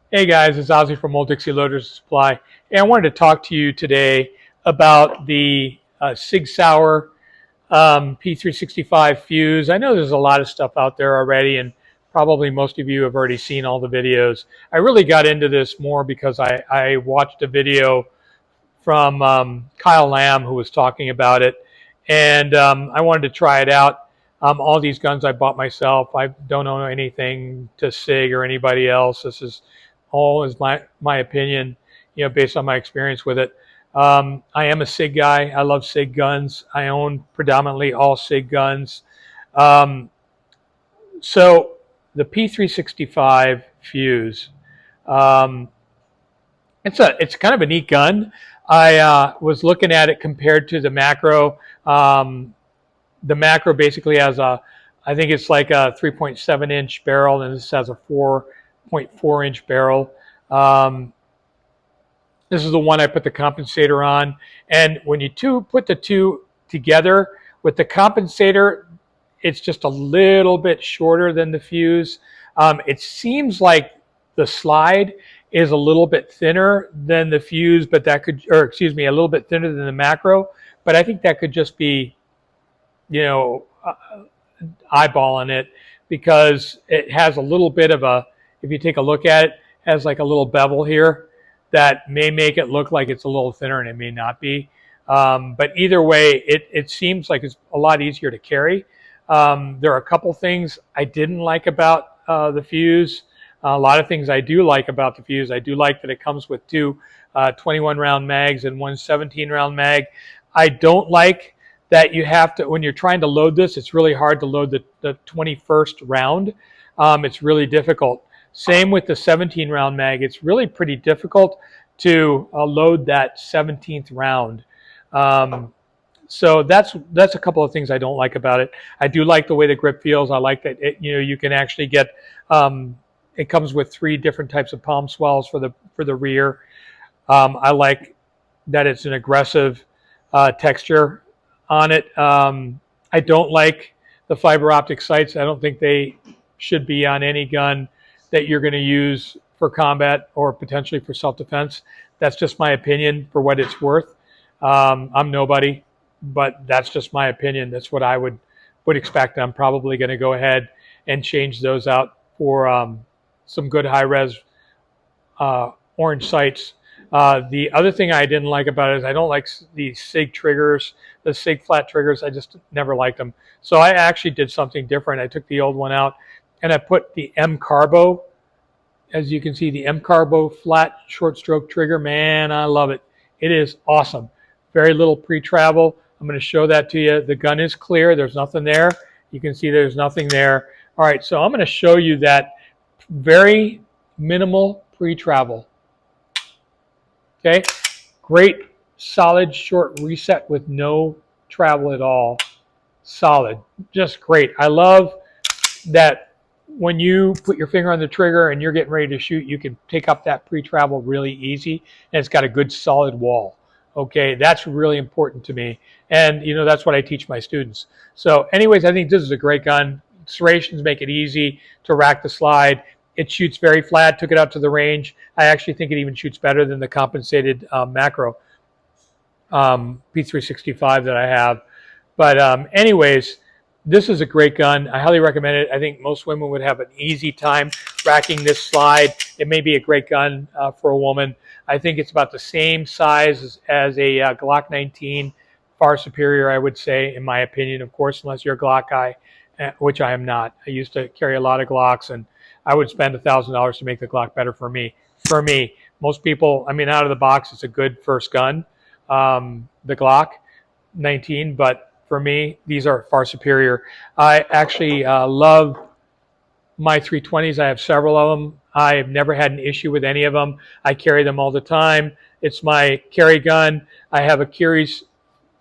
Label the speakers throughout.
Speaker 1: Hey guys, it's Ozzy from Old Dixie Loaders Supply. And I wanted to talk to you today about the Sig Sauer P365 Fuse. I know there's a lot of stuff out there already, and probably most of you have already seen all the videos. I really got into this more because I watched a video from Kyle Lamb who was talking about it, and I wanted to try it out. All these guns I bought myself. I don't own anything to Sig or anybody else. This is all is my opinion, based on my experience with it. I am a Sig guy. I love Sig guns. I own predominantly all Sig guns. Um, so the P365 Fuse. Um, it's kind of a neat gun. I was looking at it compared to the macro. The macro basically has I think it's like a 3.7-inch barrel, and this has a 4.4-inch barrel. Um, this is the one I put the compensator on, and when you put the two together with the compensator, it's just a little bit shorter than the fuse. It seems like the slide is a little bit thinner than the fuse, but that could, or excuse me, a little bit thinner than the macro. But I think that could just be, you know, eyeballing it, because it has a little bit of a, if you take a look at it, has like a little bevel here that may make it look like it's a little thinner, and it may not be. But either way, it seems like it's a lot easier to carry. There are a couple things I didn't like about the fuse. A lot of things I do like about the fuse. I do like that it comes with two 21-round mags and one 17-round mag. I don't like that you have to, when you're trying to load this, it's really hard to load the 21st round. It's really difficult. Same with the 17-round mag. It's really pretty difficult to load that 17th round. So that's a couple of things I don't like about it. I do like the way the grip feels. I like that you can actually get, it comes with 3 different types of palm swells for the rear. I like that it's an aggressive texture on it. I don't like the fiber optic sights. I don't think they should be on any gun that you're going to use for combat or potentially for self-defense. That's just my opinion for what it's worth. I'm nobody, but that's just my opinion. That's what I would expect. I'm probably going to go ahead and change those out for some good high-res orange sights. The other thing I didn't like about it is I don't like the SIG triggers, the SIG flat triggers. I just never liked them. So I actually did something different. I took the old one out and I put the M Carbo. As you can see, the M Carbo flat short stroke trigger. Man, I love it. It is awesome. Very little pre-travel. I'm going to show that to you. The gun is clear. There's nothing there. You can see there's nothing there. All right, so I'm going to show you that very minimal pre-travel. Okay, great, solid, short reset with no travel at all. Solid, just great. I love that when you put your finger on the trigger and you're getting ready to shoot, you can take up that pre-travel really easy, and it's got a good solid wall. Okay, that's really important to me, and that's what I teach my students. So anyways, I think this is a great gun. Serrations make it easy to rack the slide. It shoots very flat, took it out to the range. I actually think it even shoots better than the compensated macro P365 that I have. But anyways, this is a great gun. I highly recommend it. I think most women would have an easy time racking this slide. It may be a great gun for a woman. I think it's about the same size as a Glock 19, far superior, I would say, in my opinion, of course, unless you're a Glock guy, which I am not. I used to carry a lot of Glocks, and I would spend $1,000 to make the Glock better for me. For me, most people, I mean, out of the box, it's a good first gun, the Glock 19, but for me, these are far superior. I actually love my 320s. I have several of them. I've never had an issue with any of them. I carry them all the time. It's my carry gun. I have a Curie's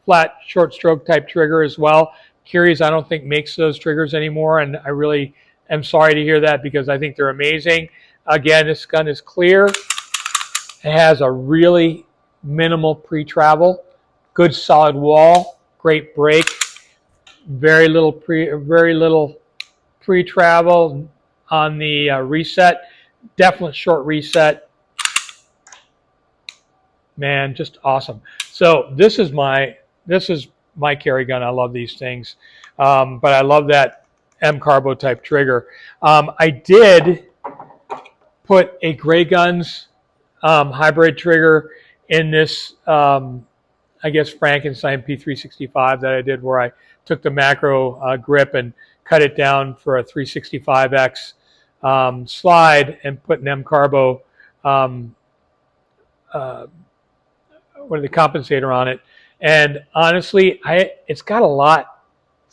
Speaker 1: flat short stroke type trigger as well. Curie's, I don't think, makes those triggers anymore, and I really am sorry to hear that, because I think they're amazing. Again, this gun is clear. It has a really minimal pre-travel, good solid wall, great break, very little pre-travel on the reset. Definite short reset. Man, just awesome. So this is my carry gun. I love these things, but I love that M Carbo type trigger. I did put a Gray Guns hybrid trigger in this, I guess, Frankenstein P365 that I did, where I took the macro grip and cut it down for a 365X slide and put an M Carbo what the compensator on it. And honestly, it's got a lot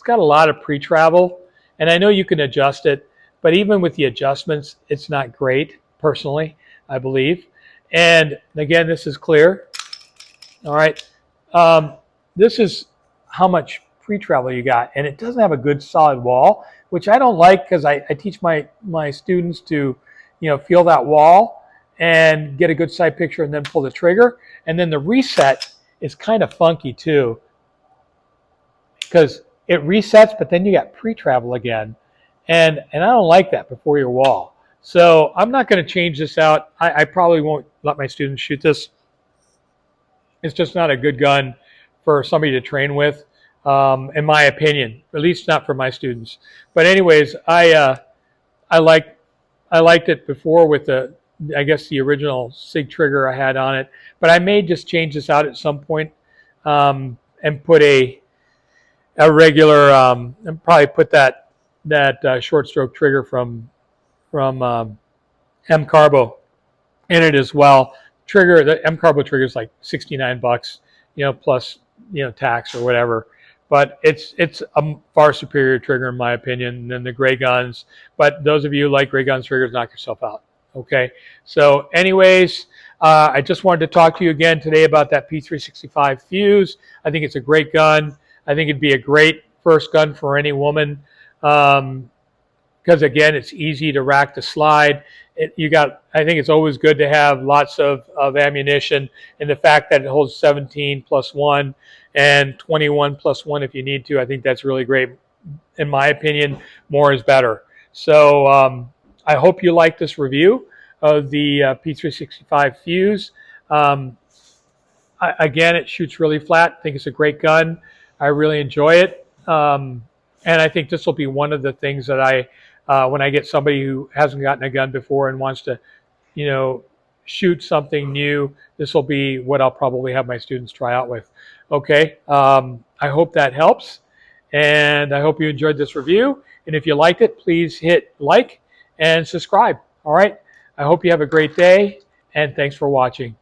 Speaker 1: of pre-travel, and I know you can adjust it, but even with the adjustments, it's not great personally, I believe. And again, this is clear. All right, this is how much pre-travel you got, and it doesn't have a good solid wall, which I don't like, because I teach my students to, feel that wall and get a good side picture and then pull the trigger. And then the reset is kind of funky too, because it resets, but then you got pre-travel again. And I don't like that before your wall. So I'm not going to change this out. I probably won't let my students shoot this. It's just not a good gun for somebody to train with, in my opinion, at least not for my students. But anyways, I liked it before with the, I guess, the original SIG trigger I had on it, but I may just change this out at some point, and put a regular, and probably put that short stroke trigger from M Carbo in it as well. The M Carbo trigger is like $69, plus tax or whatever. But it's a far superior trigger in my opinion than the Gray Guns. But those of you who like Gray Guns triggers, knock yourself out. Okay. So anyways, I just wanted to talk to you again today about that P365 Fuse. I think it's a great gun. I think it'd be a great first gun for any woman, because again, it's easy to rack the slide. I think it's always good to have lots of ammunition, and the fact that it holds 17 plus 1 and 21 plus 1 if you need to, I think that's really great. In my opinion, more is better. So I hope you like this review of the P365 Fuse. Again, it shoots really flat. I think it's a great gun. I really enjoy it. And I think this will be one of the things that when I get somebody who hasn't gotten a gun before and wants to, shoot something new, this will be what I'll probably have my students try out with. Okay. I hope that helps. And I hope you enjoyed this review. And if you liked it, please hit like and subscribe. All right. I hope you have a great day, and thanks for watching.